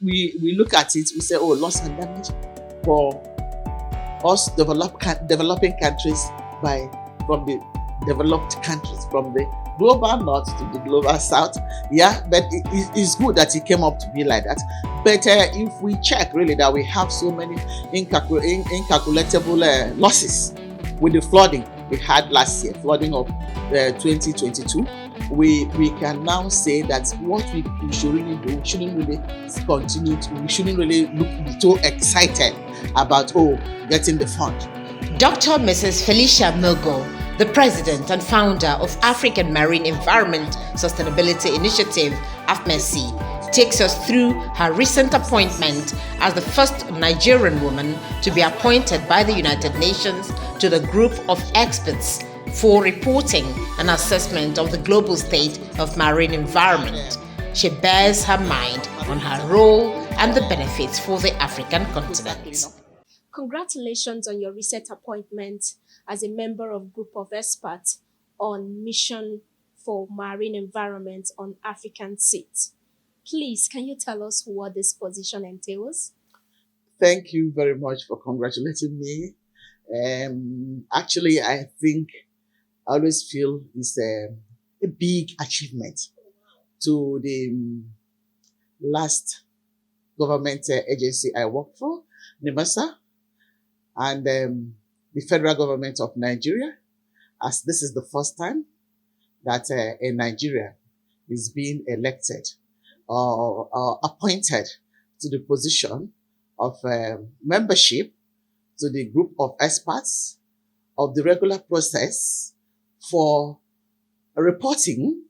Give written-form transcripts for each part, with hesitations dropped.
we look at it, we say, oh, loss and damage for us developing countries by from the developed countries, from the global north to the global south. Yeah, but it's good that it came up to be like that. But if we check really that we have so many incalculable losses with the flooding we had last year, flooding of 2022, we can now say that what we should really do, we shouldn't really we shouldn't really be so excited about getting the fund. Dr. Mrs. Felicia Mogo, the president and founder of African Marine Environment Sustainability Initiative, AFMESI, takes us through her recent appointment as the first Nigerian woman to be appointed by the United Nations to the group of experts for reporting and assessment of the global state of marine environment. She bears her mind on her role and the benefits for the African continent. Congratulations on your recent appointment as a member of group of experts on mission for marine environment on African seas. Please, can you tell us what this position entails? Thank you very much for congratulating me. Actually, I think I always feel it's a big achievement to the last government agency I worked for, NIMASA, and the federal government of Nigeria, as this is the first time that a Nigerian is being elected or appointed to the position of membership to the group of experts of the regular process for reporting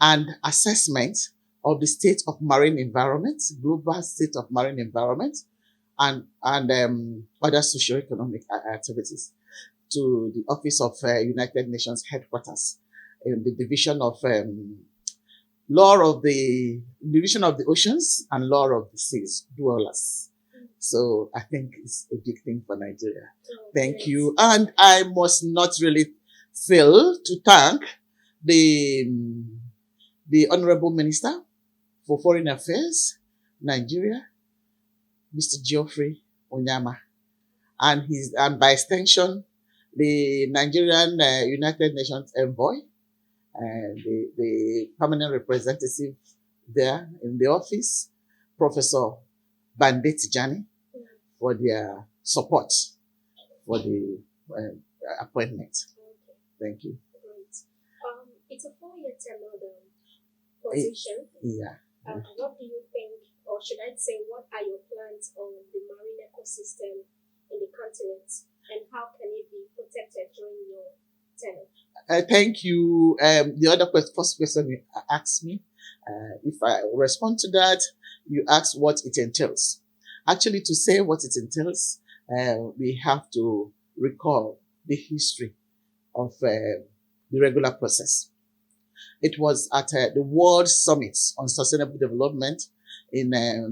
and assessment of the state of marine environment, global state of marine environment, and other socio-economic activities to the Office of United Nations Headquarters in the Division of Division of the Oceans and Law of the Seas, DUOLAS. So I think it's a big thing for Nigeria. Thank you. And I must not really fail to thank the Honorable Minister for Foreign Affairs, Nigeria, Mr. Geoffrey Onyama, and by extension, the Nigerian United Nations envoy, the permanent representative there in the office, Professor Bande Tijani, for their support for the appointment. Thank you. Great. It's a 4-year tenure position. Yeah. What do you think, or should I say, what are your plans on the marine ecosystem in the continent, and how can it be protected during your tenure? Thank you. The first question you asked me, if I respond to that, you asked what it entails. Actually, to say what it entails, we have to recall the history of the regular process. It was at the World Summit on Sustainable Development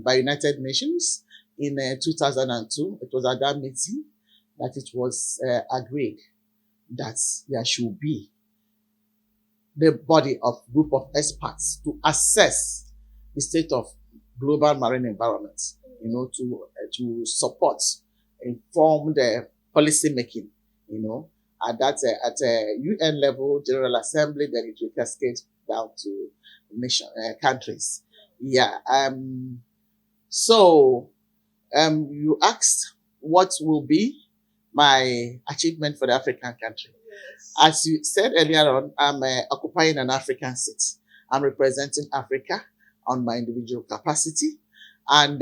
by United Nations in 2002. It was at that meeting that it was agreed that there should be the body of group of experts to assess the state of global marine environment, to support informed policy making, at UN level, General Assembly, then it will cascade down to countries. Yeah. So you asked what will be my achievement for the African country. Yes. As you said earlier on, I'm occupying an African seat. I'm representing Africa on my individual capacity. And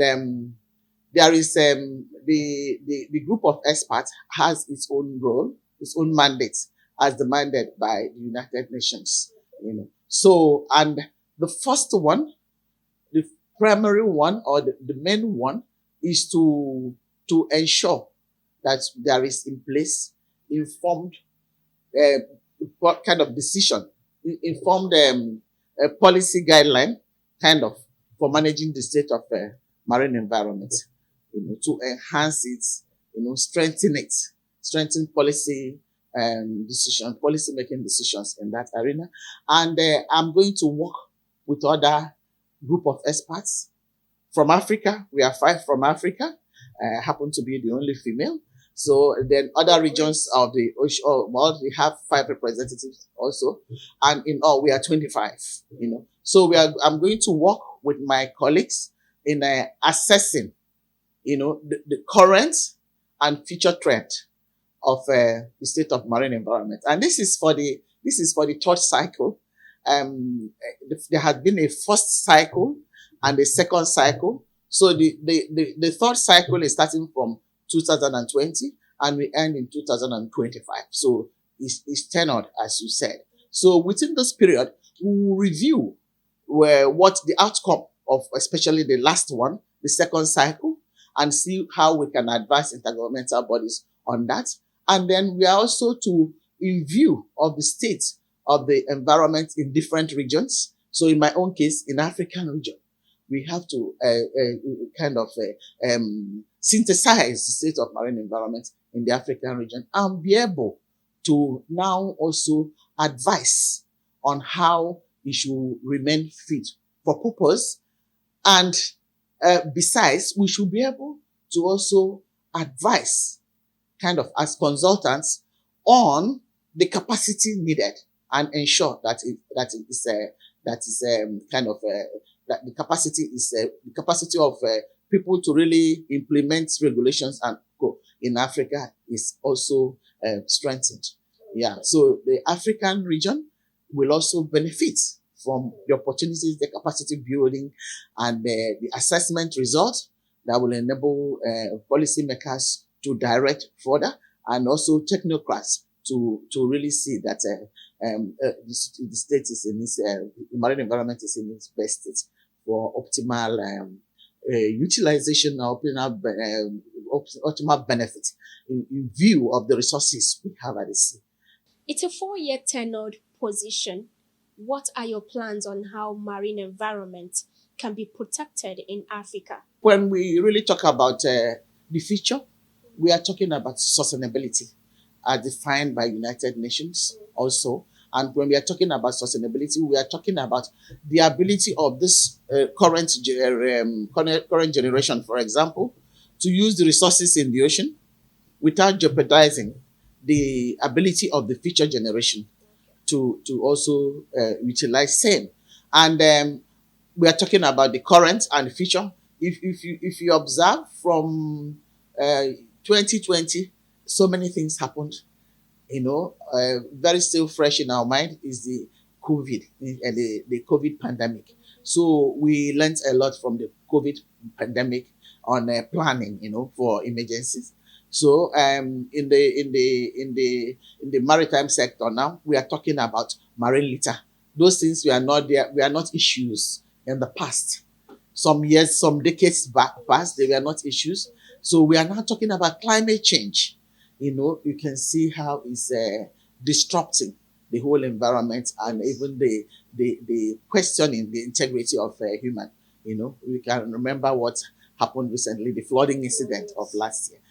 there is the group of experts has its own role, its own mandate as demanded by the United Nations. So, and the first one, the primary one or the main one is to ensure that there is in place informed what kind of decision, informed policy guideline kind of for managing the state of marine environment, to enhance it, strengthen policy policy making decisions in that arena. And I'm going to work with other group of experts From Africa, we are 5 from Africa. Happen to be the only female. So then other regions of the ocean, well, we have 5 representatives also, and in all we are 25. So I'm going to work with my colleagues in assessing, the current and future trend of the state of marine environment. And this is for the third cycle. There has been a first cycle and a second cycle. So the third cycle is starting from 2020 and we end in 2025. So it's tenured, as you said. So within this period, we will review what the outcome of especially the last one, the second cycle, and see how we can advise intergovernmental bodies on that. And then we are also in view of the state of the environment in different regions. So in my own case, in African region, we have to kind of synthesize the state of marine environment in the African region and be able to now also advise on how it should remain fit for purpose. And besides, we should be able to also advise kind of as consultants on the capacity needed and ensure that that the capacity is the capacity of people to really implement regulations and go in Africa is also strengthened. Yeah, so the African region will also benefit from the opportunities, the capacity building, and the assessment results that will enable policymakers to direct further, and also technocrats to really see that the state is in its the marine environment is in its best state for optimal utilization or optimal benefit in view of the resources we have at the sea. It's a 4-year tenured position. What are your plans on how marine environment can be protected in Africa? When we really talk about the future, we are talking about sustainability as defined by United Nations also. And when we are talking about sustainability, we are talking about the ability of this current generation, for example, to use the resources in the ocean without jeopardizing the ability of the future generation to also utilize same. And we are talking about the current and the future. If you observe from 2020, so many things happened. Very still fresh in our mind is the COVID and the COVID pandemic. So we learned a lot from the COVID pandemic on planning, for emergencies. So in the maritime sector now, we are talking about marine litter. Those things we are not there. We are not issues in the past. Some years, some decades past, they were not issues. So we are now talking about climate change. You can see how it's disrupting the whole environment and even the questioning the integrity of human. We can remember what happened recently, the flooding incident of last year.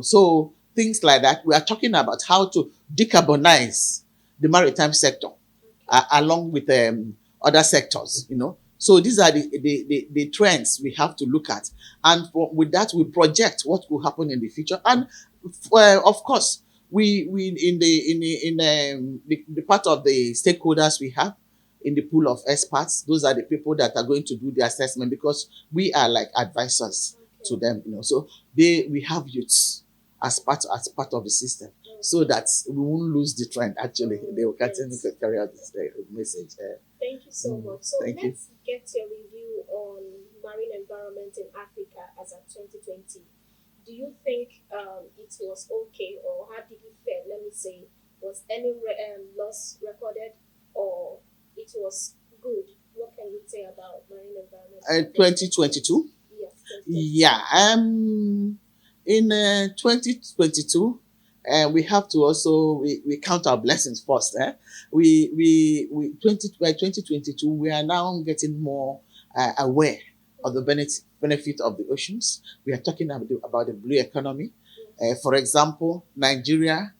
So things like that. We are talking about how to decarbonize the maritime sector along with other sectors. So these are the trends we have to look at, and with that we project what will happen in the future. And of course, we in the part of the stakeholders we have in the pool of experts, those are the people that are going to do the assessment, because we are like advisors to them. So we have youths as part of the system, so that we won't lose the trend. Actually, they will continue to carry out this message. Thank you so much. So Thank you. let's get your review on marine environment in Africa as of 2020. Do you think it was okay, or how did it fare? Let me say, was any loss recorded, or it was good? What can you say about marine environment? 2022. Yes. Yeah. In 2022, we have to also we count our blessings first. We 2022 we are now getting more aware of the benefit of the oceans. We are talking about the blue economy. For example, Nigeria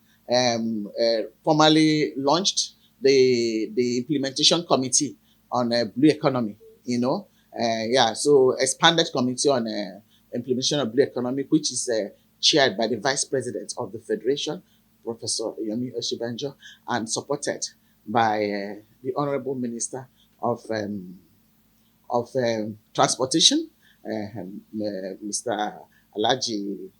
formally launched the implementation committee on blue economy. So expanded committee on implementation of blue economic, which is chaired by the vice president of the federation, Professor Yomi Oshibanjo, and supported by the honorable minister of transportation, Mr. Alaji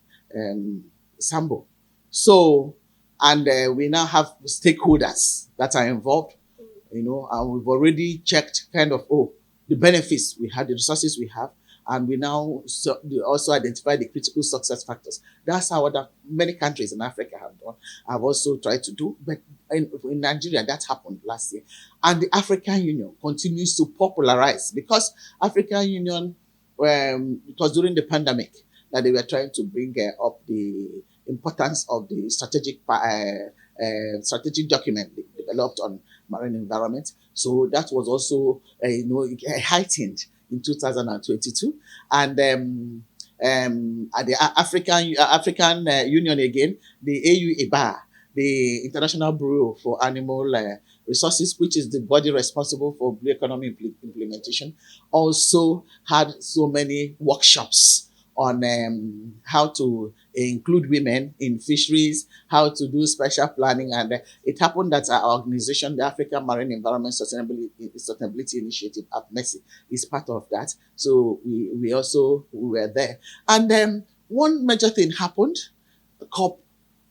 Sambo. So, and we now have stakeholders that are involved, and we've already checked kind of, the benefits we have, the resources we have, and we now also identify the critical success factors. That's how many countries in Africa have done. I've also tried to do, but in Nigeria, that happened last year. And the African Union continues to popularize, because African Union, it was during the pandemic that they were trying to bring up the importance of the strategic document they developed on marine environment. So that was also, heightened in 2022. And at the African Union again, the AU-IBA, the International Bureau for Animal Resources, which is the body responsible for blue economy implementation, also had so many workshops on how to include women in fisheries, how to do special planning. And it happened that our organization, the African Marine Environment Sustainability Initiative, AFMESI, is part of that. So we were there. And one major thing happened, COP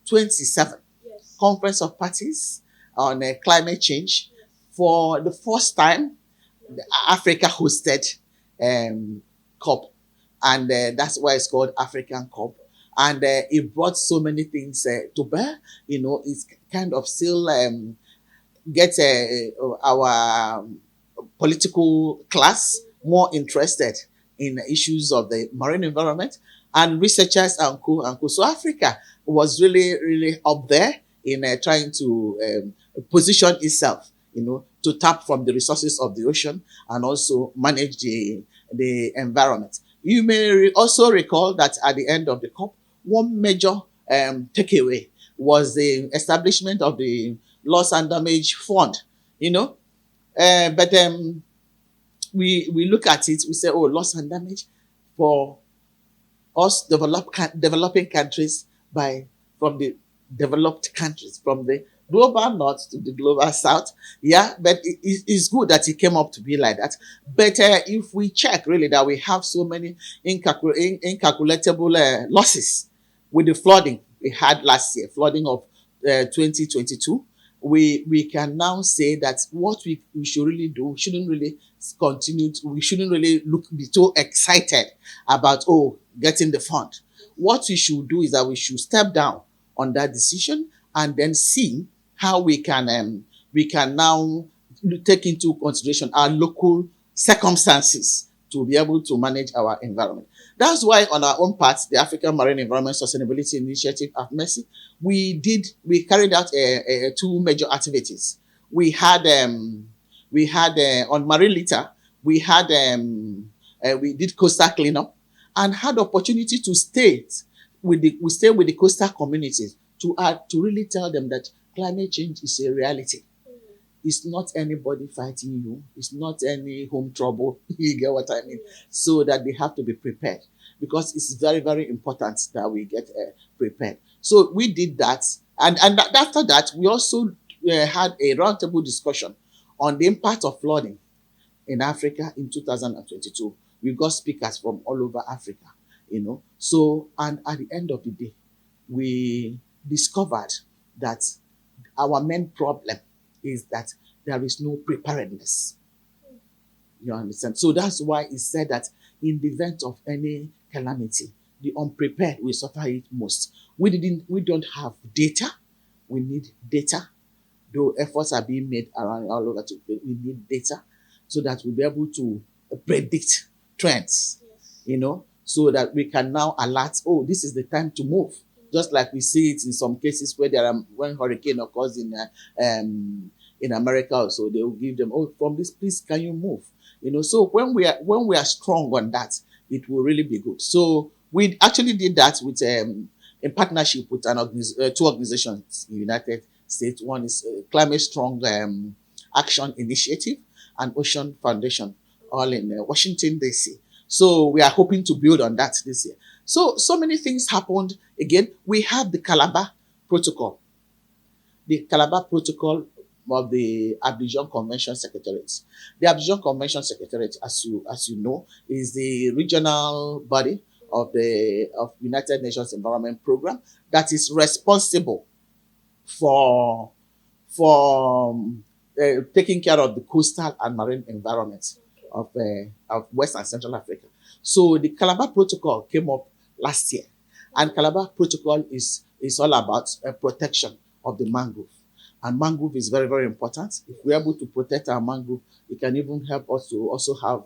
27, Yes. Conference of Parties on Climate Change. Yes. For the first time, Africa hosted COP, and that's why it's called African COP. And it brought so many things to bear. It's kind of still gets our political class more interested in issues of the marine environment, and researchers and co. So Africa was really, really up there in trying to position itself, to tap from the resources of the ocean and also manage the environment. You may also recall that at the end of the COP, one major takeaway was the establishment of the loss and damage fund, but we look at it, we say, oh, loss and damage for us developing countries, from the developed countries, from the global north to the global south. Yeah, but it's good that it came up to be like that. But if we check really that we have so many incalculatable losses with the flooding we had last year, flooding of 2022, we can now say that what we should really do, we shouldn't really we shouldn't really be too excited about, getting the fund. What we should do is that we should step down on that decision and then see how we can now take into consideration our local circumstances to be able to manage our environment. That's why on our own part, the African Marine Environment Sustainability Initiative, AFMESI, we carried out two major activities. We had on marine litter, we did coastal cleanup, and had opportunity to stay with the coastal communities to really tell them that climate change is a reality. It's not anybody fighting you. It's not any home trouble. You get what I mean? So that they have to be prepared, because it's very, very important that we get prepared. So we did that. And after that, we also had a roundtable discussion on the impact of flooding in Africa in 2022. We got speakers from all over Africa, So, and at the end of the day, we discovered that our main problem is that there is no preparedness. You understand? So that's why it said that in the event of any calamity, the unprepared will suffer it most. We don't have data. We need data. Though efforts are being made around all over, we need data so that we'll be able to predict trends, so that we can now alert, this is the time to move. Just like we see it in some cases where when hurricane occurs in America also, they will give them, from this place, can you move? So when we are strong on that, it will really be good. So we actually did that with in partnership with two organizations in the United States. One is Climate Strong Action Initiative and Ocean Foundation all in Washington, D.C. So we are hoping to build on that this year. So many things happened. Again, we have the Calabar Protocol. The Calabar Protocol of the Abidjan Convention Secretariat. The Abidjan Convention Secretariat, as you know, is the regional body of the United Nations Environment Program that is responsible for taking care of the coastal and marine environment of West and Central Africa. So the Calabar Protocol came up last year, and Calabar Protocol is all about protection of the mangrove. And mangrove is very, very important. If we're able to protect our mangrove, it can even help us to also have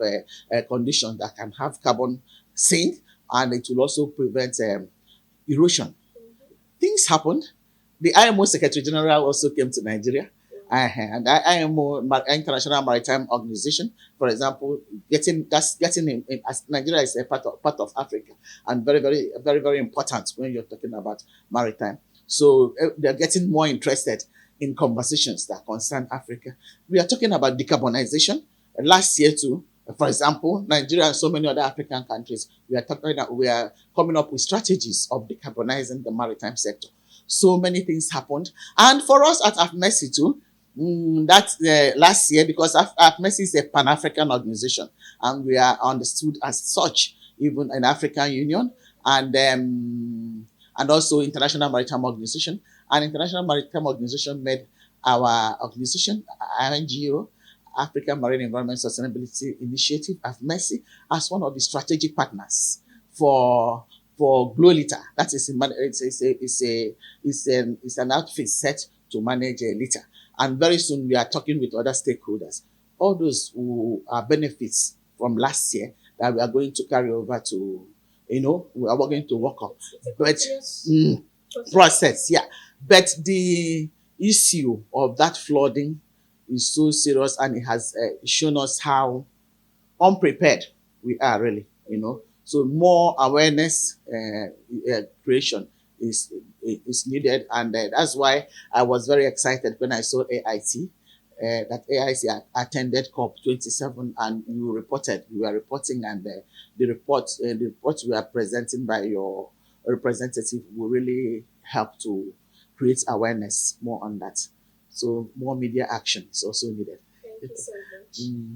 a condition that can have carbon sink, and it will also prevent erosion. Things happened. The IMO Secretary General also came to Nigeria. And the IMO, International Maritime Organization, for example, getting in as Nigeria is a part of Africa, and very, very, very, very important when you're talking about maritime. So they're getting more interested in conversations that concern Africa. We are talking about decarbonization. Last year too, for example, Nigeria and so many other African countries, we are coming up with strategies of decarbonizing the maritime sector. So many things happened. And for us at AFMESI too, that last year, because AFMESI is a Pan-African organization, and we are understood as such, even in African Union, and also International Maritime Organization. And International Maritime Organization made our organization, NGO, African Marine Environment Sustainability Initiative, AFMESI, as one of the strategic partners for Glolita. That is it's an outfit set to manage a litter. And very soon we are talking with other stakeholders, all those who are benefits from last year that we are going to carry over to, we are going to work on. But process, yeah. But the issue of that flooding is so serious, and it has shown us how unprepared we are really, So more awareness creation is needed, and that's why I was very excited when I saw AIT. That AIC attended COP27, and you were reporting, and the report we are presenting by your representative will really help to create awareness more on that. So more media action is also needed. Thank you so much.